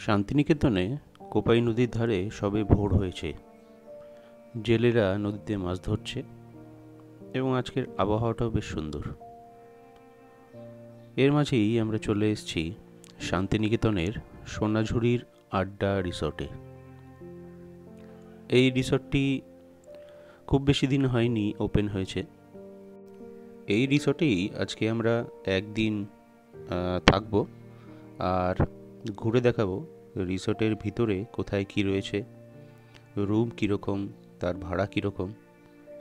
শান্তিনিকেতনে কোপাই নদীর ধারে সবে ভোর হয়েছে। জেলেরা নদীতে মাছ ধরছে এবং আজকের আবহাওয়াটাও বেশ সুন্দর। এর মাঝেই আমরা চলে এসেছি শান্তিনিকেতনের সোনাঝুরির আড্ডা রিসর্টে। এই রিসর্টটি খুব বেশি দিন হয়নি ওপেন হয়েছে। এই রিসর্টেই আজকে আমরা একদিন থাকবো আর ঘুরে দেখাবো রিসর্টের ভিতরে কোথায় কি রয়েছে, রুম কীরকম, তার ভাড়া কীরকম,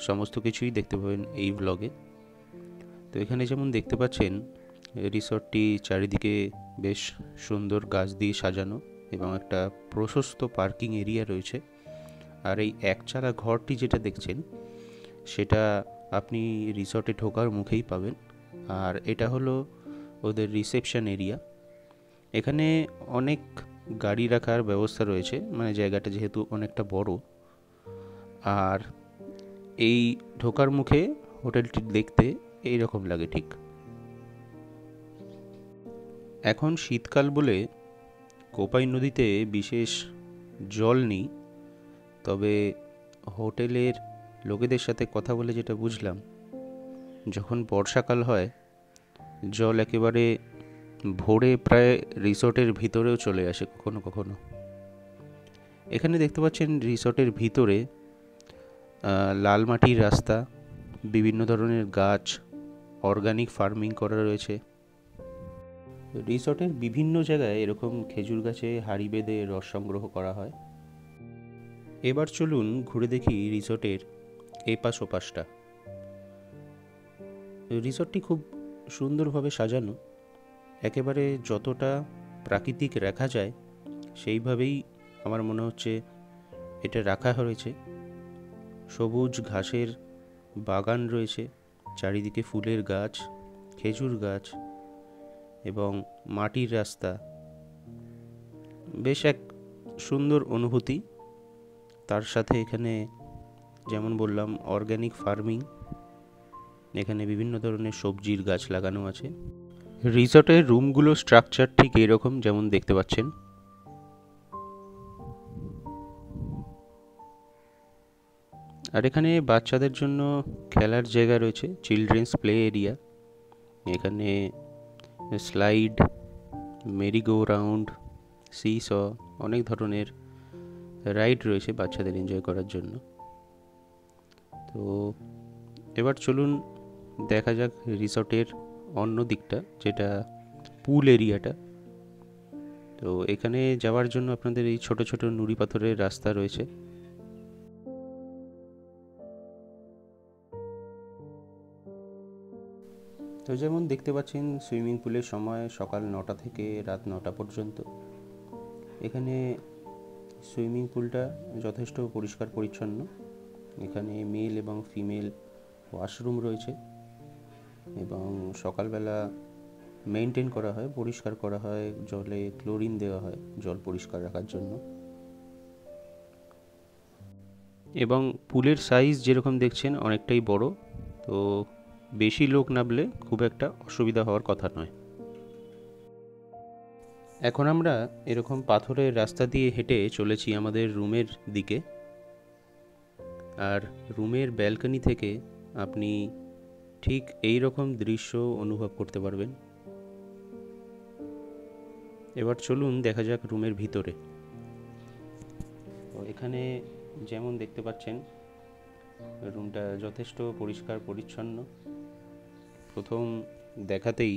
সমস্ত কিছুই দেখতে পাবেন এই ব্লগে। তো এখানে যেমন দেখতে পাচ্ছেন রিসর্টটি চারিদিকে বেশ সুন্দর গাছ দিয়ে সাজানো এবং একটা প্রশস্ত পার্কিং এরিয়া রয়েছে। আর এই একচালা ঘরটি যেটা দেখছেন সেটা আপনি রিসর্টে ঢোকার মুখেই পাবেন। আর এটা হলো ওদের রিসেপশন এরিয়া। এখানে অনেক গাড়ি রাখার ব্যবস্থা রয়েছে, মানে জায়গাটা যেহেতু অনেকটা বড়। আর এই ঢোকার মুখে হোটেলটি দেখতে এই রকম লাগে ঠিক। এখন শীতকাল বলে কোপাই নদীতে বিশেষ জল নেই, তবে হোটেলের লোকেদের সাথে কথা বলে যেটা বুঝলাম, যখন বর্ষাকাল হয় জল একেবারে ভোরে প্রায় রিসর্টের ভিতরেও চলে আসে কখনো কখনো। এখানে দেখতে পাচ্ছেন রিসর্টের ভিতরে লাল মাটির রাস্তা, বিভিন্ন ধরনের গাছ, অর্গানিক ফার্মিং করা রয়েছে। রিসর্টের বিভিন্ন জায়গায় এরকম খেজুর গাছে হাঁড়ি বেঁধে রস সংগ্রহ করা হয়। এবার চলুন ঘুরে দেখি রিসর্টের এপাশ ওপাশটা। রিসর্টটি খুব সুন্দরভাবে সাজানো, একেবারে যতটা প্রাকৃতিক রাখা যায় সেইভাবেই আমার মনে হচ্ছে এটা রাখা হয়েছে। সবুজ ঘাসের বাগান রয়েছে, চারিদিকে ফুলের গাছ, খেজুর গাছ এবং মাটির রাস্তা, বেশ এক সুন্দর অনুভূতি। তার সাথে এখানে যেমন বললাম অর্গানিক ফার্মিং, এখানে বিভিন্ন ধরনের সবজির গাছ লাগানো আছে। রিসর্টের রুমগুলো স্ট্রাকচার ঠিক এরকম যেমন দেখতে পাচ্ছেন। আর এখানে বাচ্চাদের জন্য খেলার জায়গা রয়েছে, চিলড্রেন্স প্লে এরিয়া। এখানে স্লাইড, মেরি গো রাউন্ড, সিস, অনেক ধরনের রাইড রয়েছে বাচ্চাদের এনজয় করার জন্য। তো এবার চলুন দেখা যাক রিসর্টের অন্য দিকটা, যেটা পুল এরিয়াটা। তো এখানে যাওয়ার জন্য আপনাদের এই ছোট ছোট নুড়ি পাথরের রাস্তা রয়েছে। তো যেমন দেখতে পাচ্ছেন সুইমিং পুলের সময় সকাল 9টা থেকে রাত 9টা পর্যন্ত। এখানে সুইমিং পুলটা যথেষ্ট পরিষ্কার পরিচ্ছন্ন। এখানে মেল এবং ফিমেল ওয়াশরুম রয়েছে এবং সকালবেলা মেনটেন করা হয়, পরিষ্কার করা হয়, জলে ক্লোরিন দেওয়া হয় জল পরিষ্কার রাখার জন্য। এবং পুলের সাইজ যেরকম দেখছেন অনেকটাই বড়, তো বেশি লোক নামলে খুব একটা অসুবিধা হওয়ার কথা নয়। এখন আমরা এরকম পাথরের রাস্তা দিয়ে হেঁটে চলেছি আমাদের রুমের দিকে। আর রুমের ব্যালকনি থেকে আপনি ঠিক এই রকম দৃশ্য অনুভব করতে পারবেন। এবার চলুন দেখা যাক রুমের ভিতরে। তো এখানে যেমন দেখতে পাচ্ছেন রুমটা যথেষ্ট পরিষ্কার পরিচ্ছন্ন। প্রথম দেখাতেই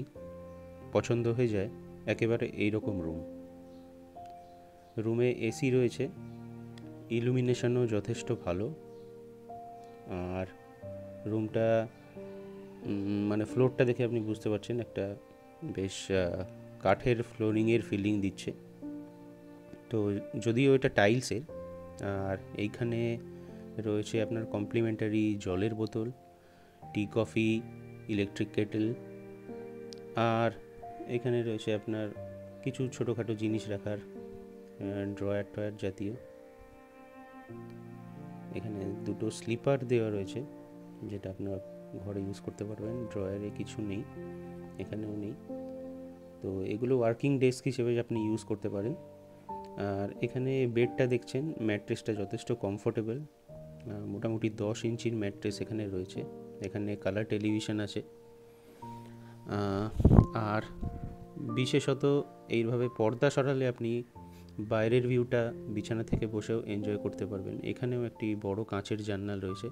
পছন্দ হয়ে যায় একেবারে এই রকম রুম। রুমে এসি রয়েছে, ইলুমিনেশনও যথেষ্ট ভালো। আর রুমটা মানে ফ্লোরটা দেখে আপনি বুঝতে পারছেন একটা বেশ কাঠের ফ্লোরিংয়ের ফিলিং দিচ্ছে। তো যদিও এটা টাইলসের। আর এইখানে রয়েছে আপনার কমপ্লিমেন্টারি জলের বোতল, টি কফি, ইলেকট্রিক কেটেল। আর এখানে রয়েছে আপনার কিছু ছোটোখাটো জিনিস রাখার ড্রয়ার টয়ার জাতীয়। এখানে দুটো স্লিপার দেওয়া রয়েছে যেটা আপনার ঘরে ইউজ করতে পারবেন। ড্রয়ারে কিছু নেই, এখানেও নেই। তো এগুলো ওয়ার্কিং ডেস্ক হিসেবে আপনি ইউজ করতে পারেন। আর এখানে বেডটা দেখছেন, ম্যাট্রেসটা যথেষ্ট কমফোর্টেবল, মোটামুটি 10 ইঞ্চির ম্যাট্রেস এখানে রয়েছে। এখানে কালার টেলিভিশন আছে। আর বিশেষত এইভাবে পর্দা সরালে আপনি বাইরের ভিউটা বিছানা থেকে বসেও এনজয় করতে পারবেন। এখানেও একটি বড় কাঁচের জানলা রয়েছে,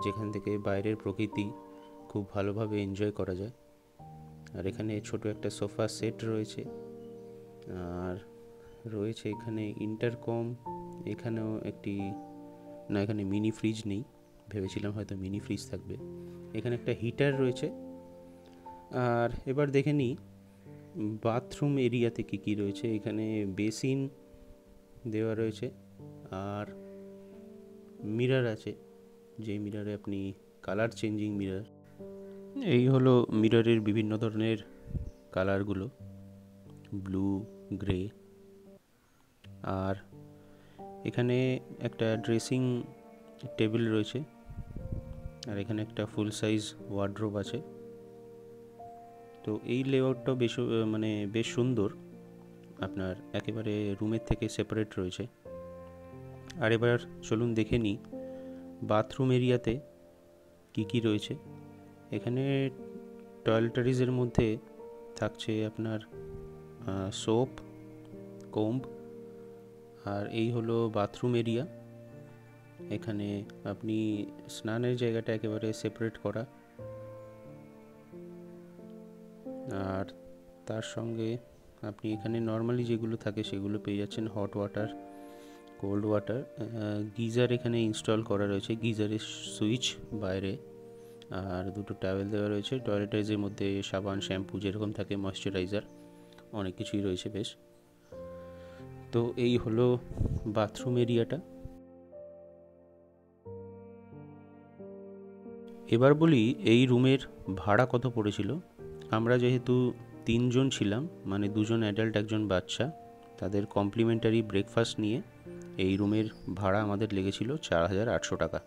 যেখান থেকে বাইরের প্রকৃতি খুব ভালোভাবে এনজয় করা যায়। আর এখানে ছোট একটা সোফা সেট রয়েছে, আর রয়েছে এখানে ইন্টারকম। এখানেও একটি, না এখানে মিনি ফ্রিজ নেই, ভেবেছিলাম হয়তো মিনি ফ্রিজ থাকবে। এখানে একটা হিটার রয়েছে। আর এবার দেখে নিই বাথরুম এরিয়াতে কী রয়েছে। এখানে বেসিন দেওয়া রয়েছে, আর মিরর আছে, যে মিররে আপনি কালার চেঞ্জিং মিরর। এই হলো মিররের বিভিন্ন ধরনের কালারগুলো, ব্লু, গ্রে। আর এখানে একটা ড্রেসিং টেবিল রয়েছে, আর এখানে একটা ফুল সাইজ ওয়ার্ড্রোব আছে। তো এই লেআউটটাও বেশ সুন্দর, আপনার একেবারে রুমের থেকে সেপারেট রয়েছে। আর এবার চলুন দেখে নিই বাথরুম এরিয়াতে কী রয়েছে। এখানে টয়লেটারিজের মধ্যে থাকছে আপনার সোপ, কোম্ব। আর এই হলো বাথরুম এরিয়া। এখানে আপনি স্নানের জায়গাটা একেবারে সেপারেট করা, আর তার সঙ্গে আপনি এখানে নর্মালি যেগুলো থাকে সেগুলো পেয়ে যাচ্ছেন, hot water, cold water. Geyser এখানে ইনস্টল করা রয়েছে, গিজারের সুইচ বাইরে, আর দুটো টাওয়েল দেওয়া রয়েছে। টয়লেটাইজের মধ্যে সাবান, শ্যাম্পু যেরকম থাকে, ময়শ্চারাইজার, অনেক কিছুই রয়েছে বেশ। তো এই হলো বাথরুম এরিয়াটা। এবার বলি এই রুমের ভাড়া কত পড়েছিল। আমরা যেহেতু 3 জন ছিলাম, মানে 2 জন অ্যাডাল্ট 1 জন বাচ্চা, তাদের কমপ্লিমেন্টারি ব্রেকফাস্ট নিয়ে এই রুমের ভাড়া আমাদের লেগেছিল 4800 টাকা।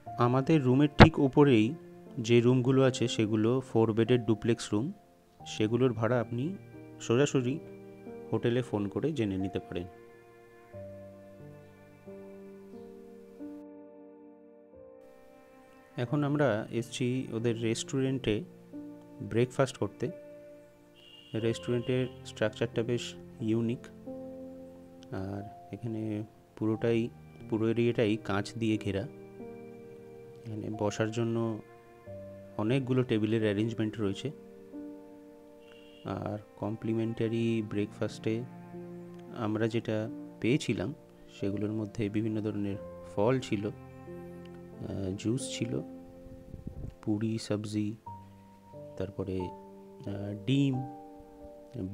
আমাদের রুমের ঠিক ওপরেই যে রুমগুলো আছে সেগুলো 4 বেডের ডুপ্লেক্স রুম। সেগুলোর ভাড়া আপনি সোজাসুজি হোটেলে ফোন করে জেনে নিতে পারেন। এখন আমরা এসেছি ওদের রেস্টুরেন্টে ব্রেকফাস্ট করতে। রেস্টুরেন্টের স্ট্রাকচারটা বেশ ইউনিক, আর এখানে পুরো এরিয়াটাই কাঁচ দিয়ে ঘেরা। এখানে বসার জন্য অনেকগুলো টেবিলের অ্যারেঞ্জমেন্ট রয়েছে। আর কমপ্লিমেন্টারি ব্রেকফাস্টে আমরা যেটা পেয়েছিলাম সেগুলোর মধ্যে বিভিন্ন ধরনের ফল ছিল, জুস ছিল, পুরি, সবজি, তারপরে ডিম,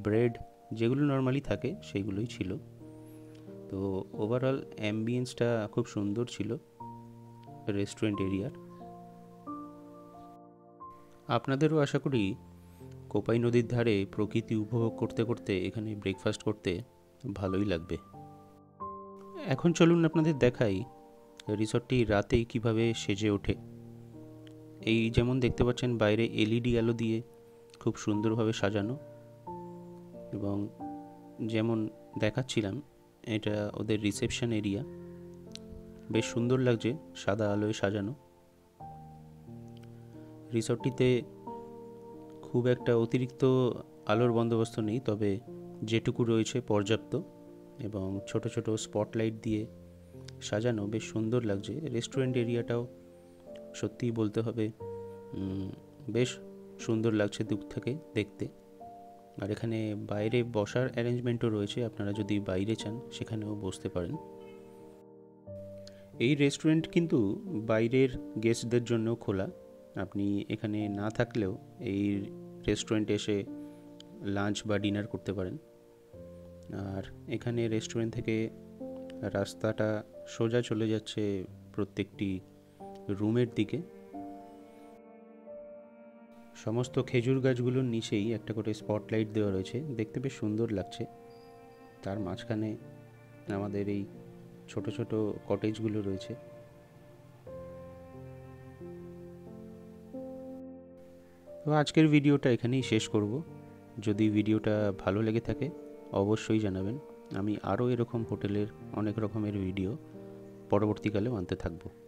ব্রেড, যেগুলো নর্মালি থাকে সেইগুলোই ছিল। তো ওভারঅল অ্যাম্বিয়েন্সটা খুব সুন্দর ছিল রেস্টুরেন্ট এরিয়ার। আপনাদেরও আশা করি কোপাই নদীর ধারে প্রকৃতি উপভোগ করতে করতে এখানে ব্রেকফাস্ট করতে ভালোই লাগবে। এখন চলুন আপনাদের দেখাই রিসর্টটি রাতেই কিভাবে সেজে ওঠে। এই যেমন দেখতে পাচ্ছেন বাইরে এলইডি আলো দিয়ে খুব সুন্দরভাবে সাজানো, এবং যেমন দেখাচ্ছিলাম এটা ওদের রিসেপশন এরিয়া, বেশ সুন্দর লাগছে সাদা আলোয় সাজানো। রিসর্টটিতে খুব একটা অতিরিক্ত আলোর বন্দোবস্ত নেই, তবে যেটুকু রয়েছে পর্যাপ্ত, এবং ছোট ছোট স্পটলাইট দিয়ে সাজানো, বেশ সুন্দর লাগছে। রেস্টুরেন্ট এরিয়াটাও সত্যিই বলতে হবে বেশ সুন্দর লাগছে দূর থেকে দেখতে। আর এখানে বাইরে বসার অ্যারেঞ্জমেন্টও রয়েছে, আপনারা যদি বাইরে চান সেখানেও বসতে পারেন। এই রেস্টুরেন্ট কিন্তু বাইরের গেস্টদের জন্যও খোলা, আপনি এখানে না থাকলেও এই রেস্টুরেন্টে এসে লাঞ্চ বা ডিনার করতে পারেন। আর এখানে রেস্টুরেন্ট থেকে রাস্তাটা সোজা চলে যাচ্ছে প্রত্যেকটি রুমের দিকে। সমস্ত খেজুর গাছগুলোর নিচেই একটা করে স্পটলাইট দেওয়া রয়েছে, দেখতে বেশ সুন্দর লাগছে। তার মাঝখানে আমাদের এই ছোট ছোট কটেজগুলো রয়েছে। তো আজকের ভিডিওটা এখানেই শেষ করব। যদি ভিডিওটা ভালো লেগে থাকে অবশ্যই জানাবেন, আমি আরও এরকম হোটেলের অনেক রকমের ভিডিও পরবর্তীকালেও আনতে থাকবো।